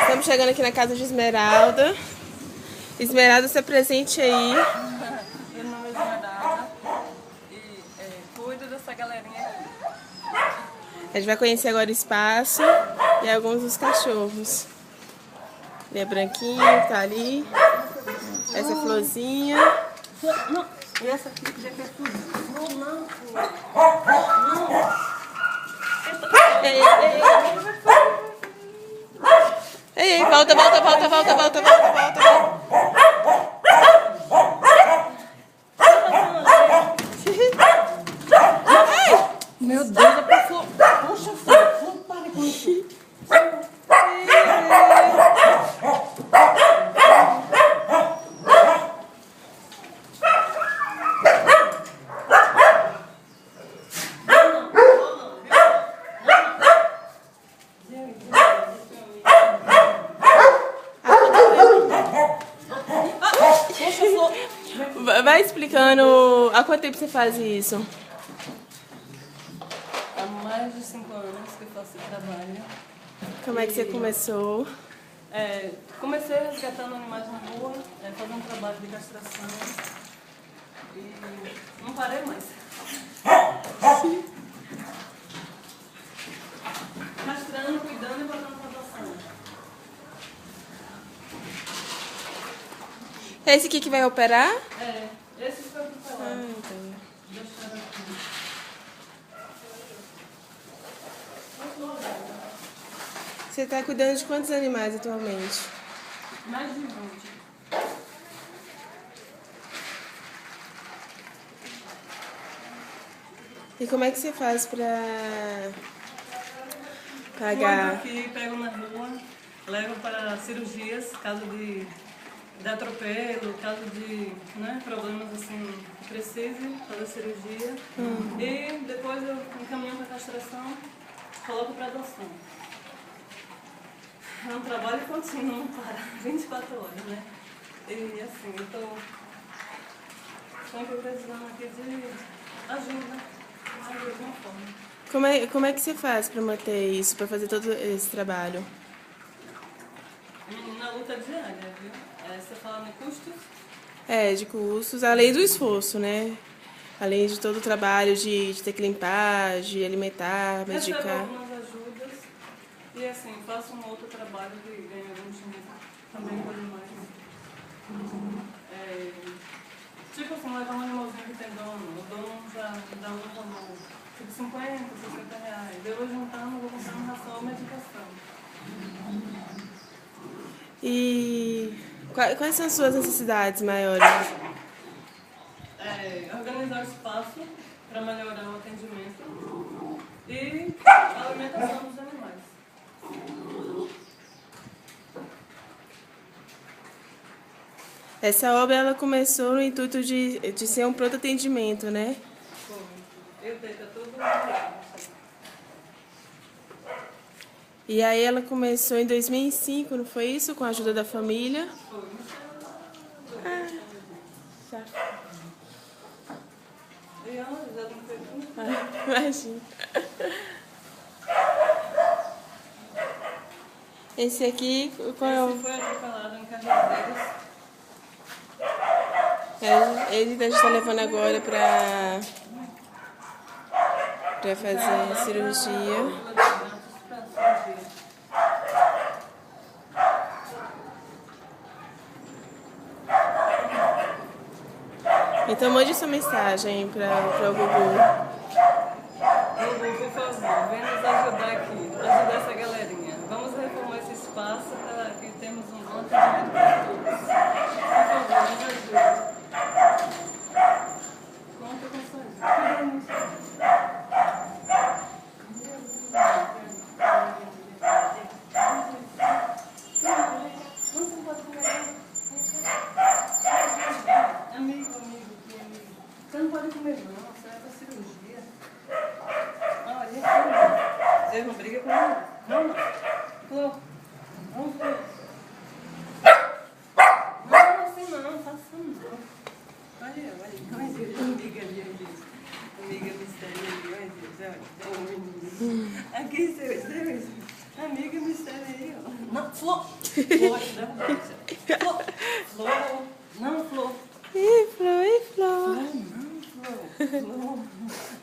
Estamos chegando aqui na casa de Esmeralda. Esmeralda, se apresente aí. Meu nome é Esmeralda e cuido dessa galerinha aqui. A gente vai conhecer agora o espaço e alguns dos cachorros. Ele é branquinho, tá ali. Essa é florzinha. Não, e essa aqui já quer tudo. Não. Ei, ei, volta. Meu Deus, a pessoa... Puxa, filho, não pare com isso. Vai explicando há quanto tempo você faz isso? Há mais de 5 anos que eu faço esse trabalho. Como é que você começou? Comecei resgatando animais na rua, fazendo um trabalho de castração e não parei mais. Castrando, cuidando e botando pra adoção. É esse aqui que vai operar? Esse foi o que falou. Entendi. Deixaram aqui. Você está cuidando de quantos animais atualmente? Mais de 20. E como é que você faz para Cuido pagar? aqui, pego na rua, levo para cirurgias, caso de atropelo, caso de problemas assim, que precise fazer cirurgia. E depois eu encaminho para a castração, coloco para adoção. É um trabalho contínuo, não para, 24 horas, né? E assim, eu estou sempre precisando aqui de ajuda, de alguma forma. Como é que você faz para manter isso, para fazer todo esse trabalho? Na luta diária, viu? Você fala em custos? De custos, além do esforço, né? Além de todo o trabalho de ter que limpar, de alimentar, Recebo medicar. algumas ajudas e assim, faço um outro trabalho de ganho algum dinheiro também por mais. Tipo assim, levar um animalzinho que tem dono, o dono já dá um valor, tipo 50, 60 reais. Eu vou juntando, vou comprando ração ou medicação. E quais são as suas necessidades maiores? Organizar o espaço para melhorar o atendimento e a alimentação dos animais. Essa obra ela começou no intuito de ser um pronto atendimento, né? Eu tenho tudo. E aí ela começou em 2005, não foi isso? Com a ajuda da família? Já. Imagina. Esse aqui, qual é Esse foi atropelado em Cajazeiras. Ele a gente tá levando agora pra fazer cirurgia. Então mande sua mensagem para o Gugu. Gugu, por favor, vem nos ajudar aqui, ajudar essa galerinha. Vamos reformar esse espaço para que temos um bom atendimento para todos. Por favor, nos ajude. Conta com sua ajuda. Você não pode comer. Amigo. Você não pode comer não, você vai pra cirurgia. Olha, você não briga com ele. Vamos. Não, assim não, faça não. Olha, amiga ali. Amiga mistério ali, olha Deus, olha o menino. Aqui, seu, amiga mistério aí, ó. Não, Flor. Flor, derrubou. Flor. Flor. Não, Flor. Ih, Flor, ih, Flor. Flor, não, Flor. Flor.